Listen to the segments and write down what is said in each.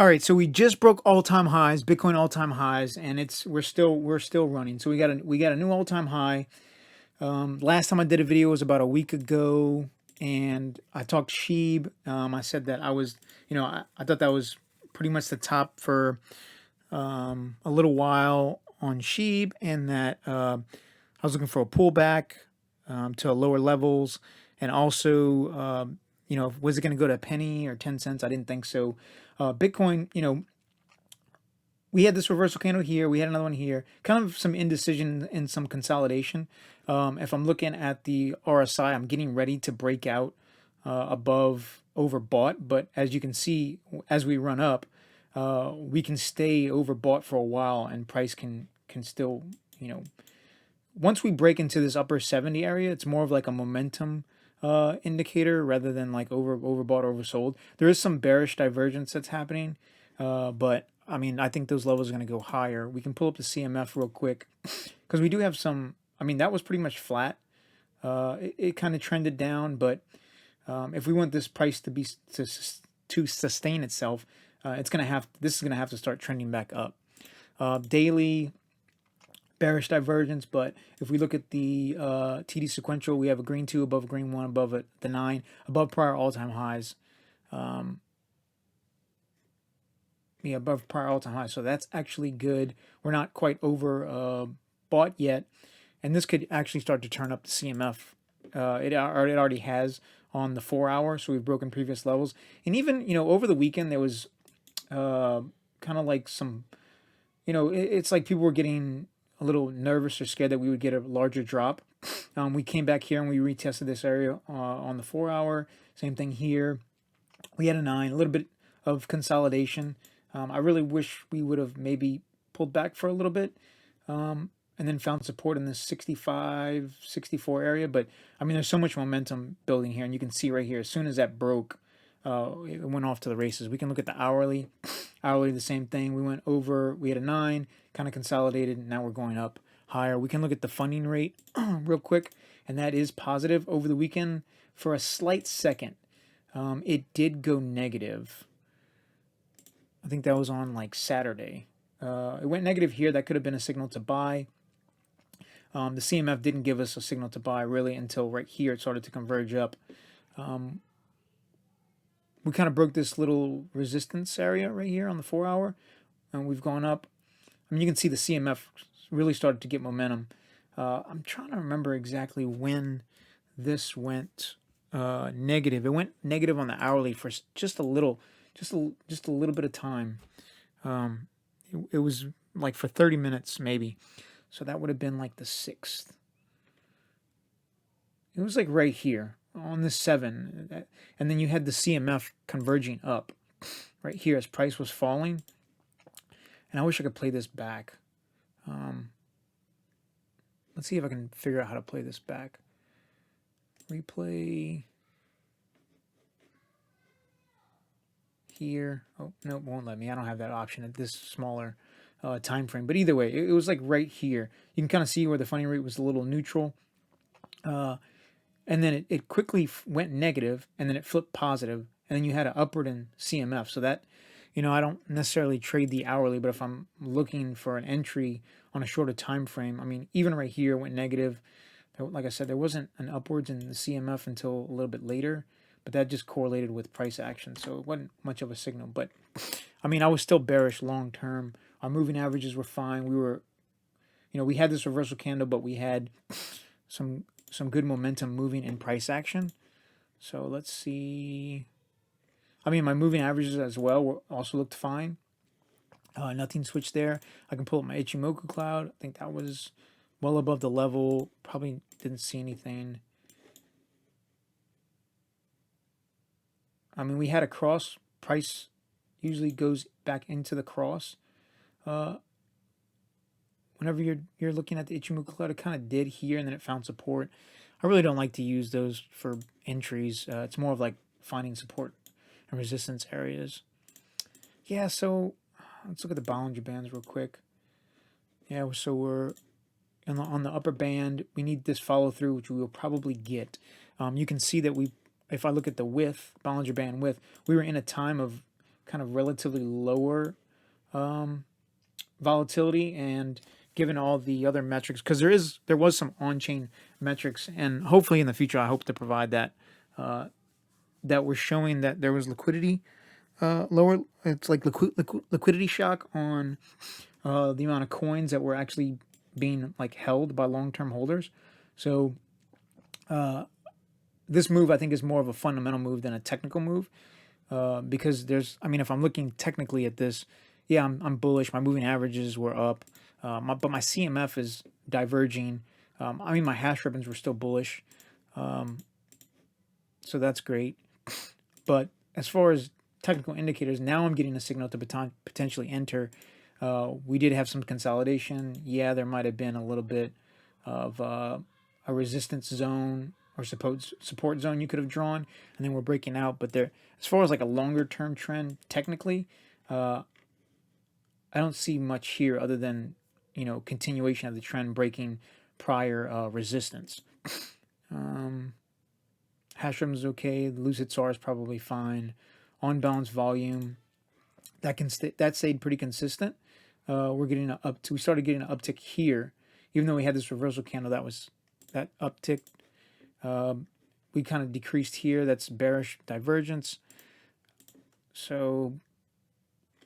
All right, so we just broke all-time highs, Bitcoin all-time highs, and we're still running. So we got a new all-time high. Last time I did a video was about a week ago, and I talked SHIB. I said that I thought that was pretty much the top for a little while on SHIB, and that I was looking for a pullback to lower levels, and also was it going to go to a penny or 10 cents? I didn't think so. Bitcoin, we had this reversal candle here. We had another one here. Kind of some indecision and some consolidation. If I'm looking at the RSI, I'm getting ready to break out above overbought. But as you can see, as we run up, we can stay overbought for a while, and price can still, once we break into this upper 70 area, it's more of like a momentum indicator rather than like overbought, oversold. There is some bearish divergence that's happening, but I mean, I think those levels are going to go higher. We can pull up the CMF real quick because we do have some. I mean, that was pretty much flat. It kind of trended down, but if we want this price to sustain itself, this is gonna have to start trending back up. Daily bearish divergence, but if we look at the TD sequential, we have a green 2 above green 1 above it, the 9 above prior all-time highs. Above prior all-time highs, so that's actually good. We're not quite over bought yet, and this could actually start to turn up the CMF. It already has on the 4-hour, so we've broken previous levels. And even over the weekend there was kind of like some, it's like people were getting a little nervous or scared that we would get a larger drop. We came back here and we retested this area on the 4-hour. Same thing here. We had a 9, a little bit of consolidation. I really wish we would have maybe pulled back for a little bit and then found support in this 65, 64 area. But I mean, there's so much momentum building here, and you can see right here, as soon as that broke, it went off to the races. We can look at the hourly. Hourly, the same thing. We had a 9, kind of consolidated, and now we're going up higher. We can look at the funding rate real quick, and that is positive over the weekend for a slight second. It did go negative. I think that was on like Saturday. It went negative here. That could have been a signal to buy. The CMF didn't give us a signal to buy really until right here it started to converge up. We kind of broke this little resistance area right here on the 4-hour, and we've gone up. I mean, you can see the CMF really started to get momentum. I'm trying to remember exactly when this went negative. It went negative on the hourly for just a little bit of time. It was like for 30 minutes maybe. So that would have been like the 6th. It was like right here on the 7. And then you had the CMF converging up right here as price was falling. And I wish I could play this back. Let's see if I can figure out how to play this back. Replay. Here. Oh, no, it won't let me. I don't have that option at this smaller time frame. But either way, it was like right here. You can kind of see where the funding rate was a little neutral. And then it quickly went negative, and then it flipped positive, and then you had an upward in CMF. So that, I don't necessarily trade the hourly, but if I'm looking for an entry on a shorter time frame, I mean, even right here went negative. Like I said, there wasn't an upwards in the CMF until a little bit later, but that just correlated with price action, so it wasn't much of a signal. But I mean, I was still bearish long term. Our moving averages were fine. We were, we had this reversal candle, but we had some good momentum moving in price action. So let's see. I mean, my moving averages as well also looked fine. Nothing switched there. I can pull up my Ichimoku cloud. I think that was well above the level. Probably didn't see anything. I mean, we had a cross. Price usually goes back into the cross. Whenever you're looking at the Ichimoku cloud, it kind of did here, and then it found support. I really don't like to use those for entries. It's more of like finding support and resistance areas. Yeah, so let's look at the Bollinger Bands real quick. Yeah, so we're on the upper band. We need this follow through, which we will probably get. You can see that if I look at the width, Bollinger Band width, we were in a time of kind of relatively lower volatility, and given all the other metrics, because there was some on-chain metrics, and hopefully in the future I hope to provide that, that were showing that there was liquidity lower. It's like liquidity shock on the amount of coins that were actually being like held by long-term holders. So this move I think is more of a fundamental move than a technical move, because I mean, if I'm looking technically at this, yeah, I'm bullish. My moving averages were up, but my CMF is diverging. I mean, my hash ribbons were still bullish, so that's great. But as far as technical indicators, now I'm getting a signal to potentially enter. We did have some consolidation. Yeah, there might have been a little bit of a resistance zone or support zone you could have drawn, and then we're breaking out. But there, as far as like a longer term trend, technically, I don't see much here other than continuation of the trend breaking prior resistance. Hashrim is okay. Lucid SAR is probably fine. On balance volume, that stayed pretty consistent. We started getting an uptick here, even though we had this reversal candle. That uptick. We kind of decreased here. That's bearish divergence. So,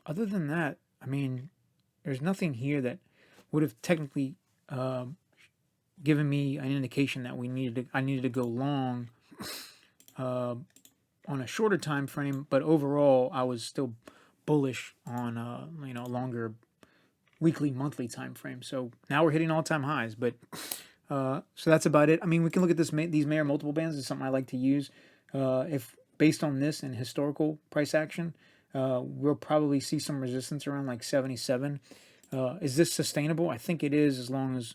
other than that, I mean, there's nothing here that would have technically given me an indication that I needed to go long on a shorter time frame. But overall, I was still bullish on a longer weekly, monthly time frame. So now we're hitting all-time highs. But so that's about it. I mean, we can look at these Mayer multiple bands. Is something I like to use. If based on this and historical price action, we'll probably see some resistance around like 77. Is this sustainable? I think it is, as long as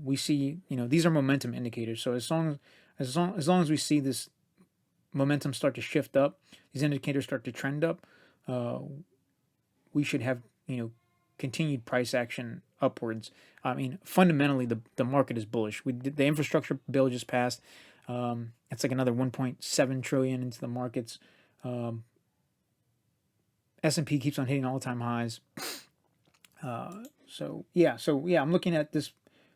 we see, these are momentum indicators. So as long as we see this momentum start to shift up, these indicators start to trend up, we should have, continued price action upwards. I mean, fundamentally, the market is bullish. The infrastructure bill just passed. It's like another 1.7 trillion into the markets. S&P keeps on hitting all-time highs. So yeah, I'm looking at this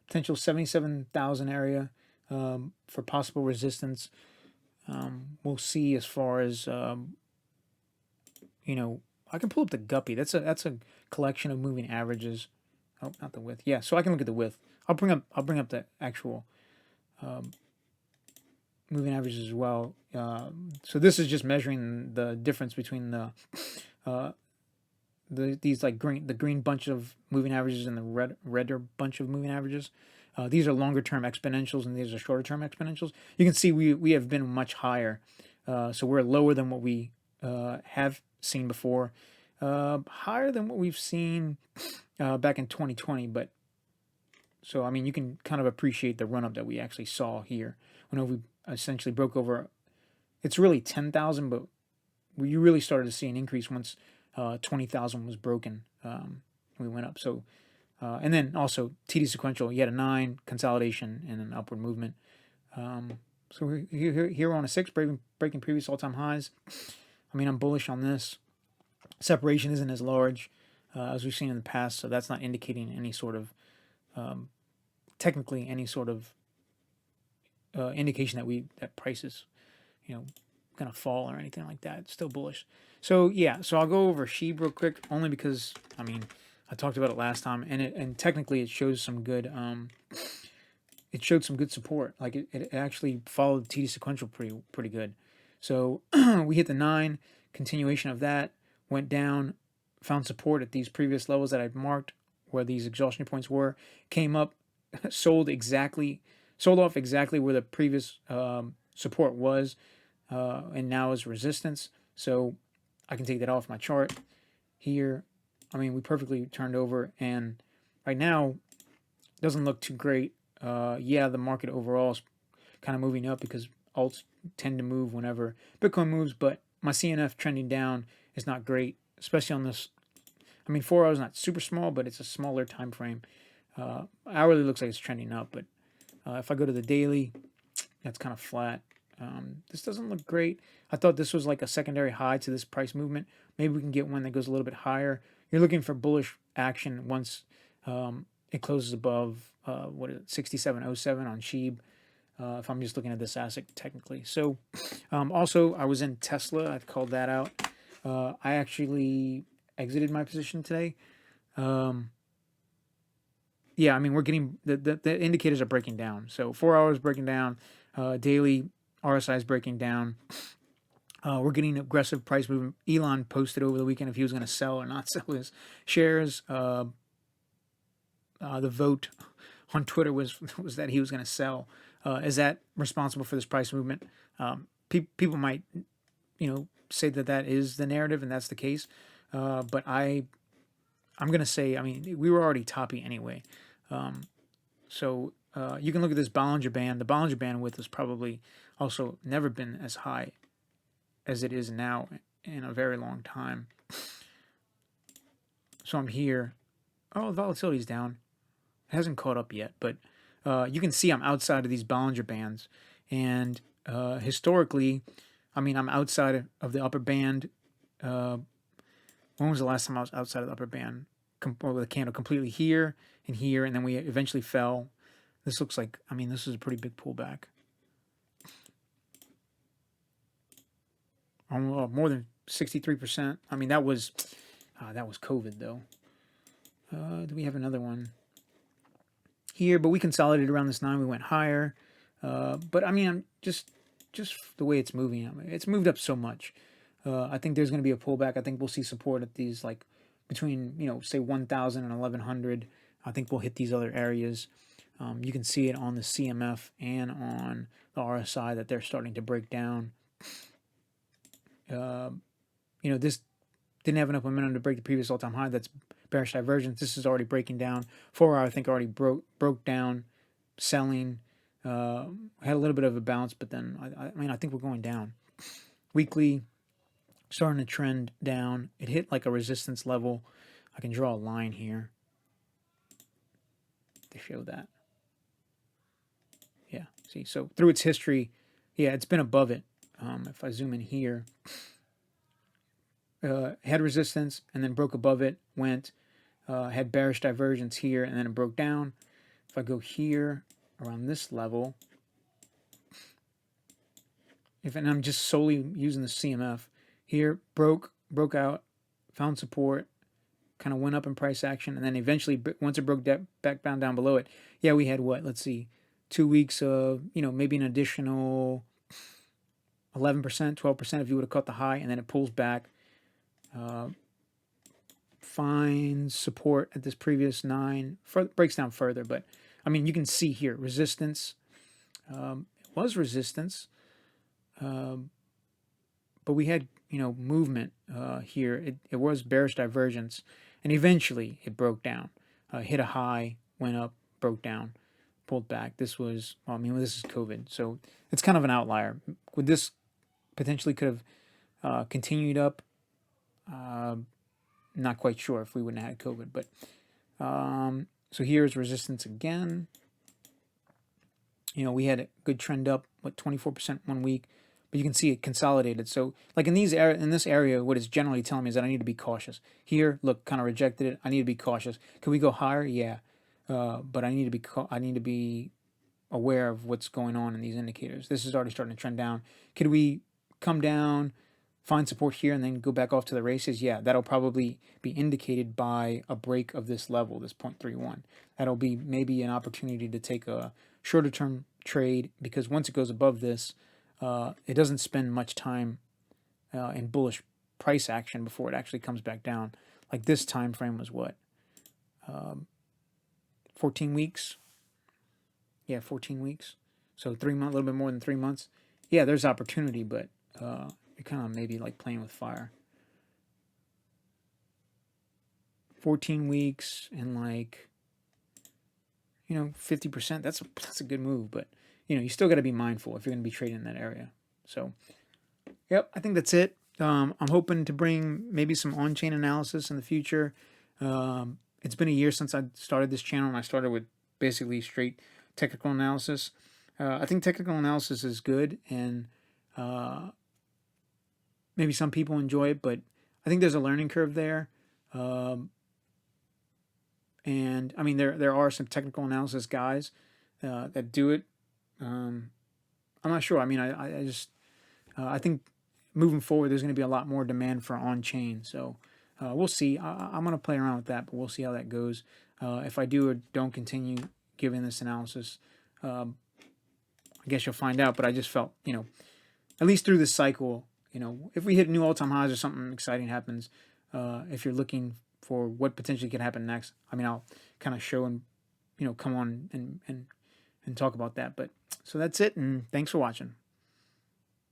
potential 77,000 area for possible resistance. We'll see as far as I can pull up the Guppy. That's a collection of moving averages. Oh, not the width. Yeah, so I can look at the width. I'll bring up the actual moving averages as well. So this is just measuring the difference between the green bunch of moving averages and the redder bunch of moving averages. These are longer term exponentials and these are shorter term exponentials. You can see we have been much higher. So we're lower than what we have seen before, higher than what we've seen back in 2020. But so I mean, you can kind of appreciate the run up that we actually saw here when we essentially broke over. It's really 10,000, but you really started to see an increase once 20,000 was broken. We went up. So and then also TD sequential, you had a 9 consolidation and an upward movement. So we're here on a 6, breaking previous all-time highs. I mean, I'm bullish on this. Separation isn't as large as we've seen in the past, so that's not indicating any sort of technically any sort of indication that prices gonna fall or anything like that. It's still bullish. So yeah, so I'll go over SHIB real quick, only because I mean I talked about it last time, and technically it shows some good it showed some good support. Like it actually followed TD sequential pretty good. So we hit the 9, continuation of that, went down, found support at these previous levels that I'd marked where these exhaustion points were, came up, sold off exactly where the previous support was, and now is resistance. So I can take that off my chart here. I mean, we perfectly turned over, and right now doesn't look too great. Yeah, the market overall is kind of moving up because alts tend to move whenever Bitcoin moves, but my CNF trending down is not great, especially on this. I mean, 4 hours not super small, but it's a smaller time frame. Hourly looks like it's trending up, but if I go to the daily, that's kind of flat. This doesn't look great. I thought this was like a secondary high to this price movement. Maybe we can get one that goes a little bit higher. You're looking for bullish action once it closes above what is it, 67.07 on SHIB. If I'm just looking at this asset technically. So also I was in Tesla. I called that out. I actually exited my position today. Yeah, I mean, we're getting the indicators are breaking down. So 4 hours breaking down, daily RSI is breaking down. We're getting aggressive price movement. Elon posted over the weekend if he was going to sell or not sell his shares. The vote on Twitter was that he was going to sell. Is that responsible for this price movement? People might, say that is the narrative and that's the case. But I'm going to say, I mean, we were already toppy anyway. So you can look at this Bollinger Band. The Bollinger Band width has probably also never been as high as it is now in a very long time. So I'm here. Oh, the volatility's down. It hasn't caught up yet, but you can see I'm outside of these Bollinger Bands. And historically, I mean, I'm outside of the upper band. When was the last time I was outside of the upper band? With a candle completely here, and then we eventually fell. This looks like, I mean, this is a pretty big pullback. More than 63%. I mean, that was COVID though. Do we have another one here? But we consolidated around this 9. We went higher. But I mean, I'm just the way it's moving. I mean, it's moved up so much. I think there's going to be a pullback. I think we'll see support at these, like, between, say 1,000 and 1,100. I think we'll hit these other areas. You can see it on the CMF and on the RSI that they're starting to break down. This didn't have enough momentum to break the previous all-time high. That's bearish divergence. This is already breaking down. 4 hour, I think, already broke down, selling. Had a little bit of a bounce, but then, I think we're going down. Weekly, starting to trend down. It hit like a resistance level. I can draw a line here to show that. Yeah, see, so through its history, yeah, it's been above it. If I zoom in here, had resistance and then broke above it, had bearish divergence here, and then it broke down. If I go here around this level, and I'm just solely using the CMF, here, broke out, found support, kind of went up in price action, and then eventually, once it broke back down below it, yeah, we had what? Let's see, 2 weeks of, maybe an additional 11%, 12% if you would have caught the high, and then it pulls back, finds support at this previous 9, breaks down further, but, I mean, you can see here, resistance, it was resistance, but we had, movement here. It was bearish divergence, and eventually it broke down, hit a high, went up, broke down, pulled back. This was, this is COVID, so it's kind of an outlier. Would this potentially could have continued up? Not quite sure if we wouldn't have had COVID, but so here's resistance again. We had a good trend up, 24% 1 week. But you can see it consolidated. So, like in this area, what it's generally telling me is that I need to be cautious. Here, look, kind of rejected it. I need to be cautious. Can we go higher? Yeah, but I need to be aware of what's going on in these indicators. This is already starting to trend down. Could we come down, find support here, and then go back off to the races? Yeah, that'll probably be indicated by a break of this level, this 0.31. That'll be maybe an opportunity to take a shorter term trade, because once it goes above this, it doesn't spend much time in bullish price action before it actually comes back down. Like this time frame was what? 14 weeks? Yeah, 14 weeks. So 3 months, a little bit more than 3 months. Yeah, there's opportunity, but you're kind of maybe like playing with fire. 14 weeks and 50%. That's a good move, but you still got to be mindful if you're going to be trading in that area. So, yep, I think that's it. I'm hoping to bring maybe some on-chain analysis in the future. It's been a year since I started this channel, and I started with basically straight technical analysis. I think technical analysis is good, and maybe some people enjoy it, but I think there's a learning curve there. Um, and I mean, there are some technical analysis guys that do it. Um, I'm not sure. I mean, I just I think moving forward, there's going to be a lot more demand for on chain. So we'll see. I'm going to play around with that, but we'll see how that goes. If I do or don't continue giving this analysis, um, I guess you'll find out. But I just felt, at least through this cycle, if we hit new all-time highs or something exciting happens, if you're looking for what potentially could happen next, I mean, I'll kind of show and, come on and talk about that. But so that's it, and thanks for watching.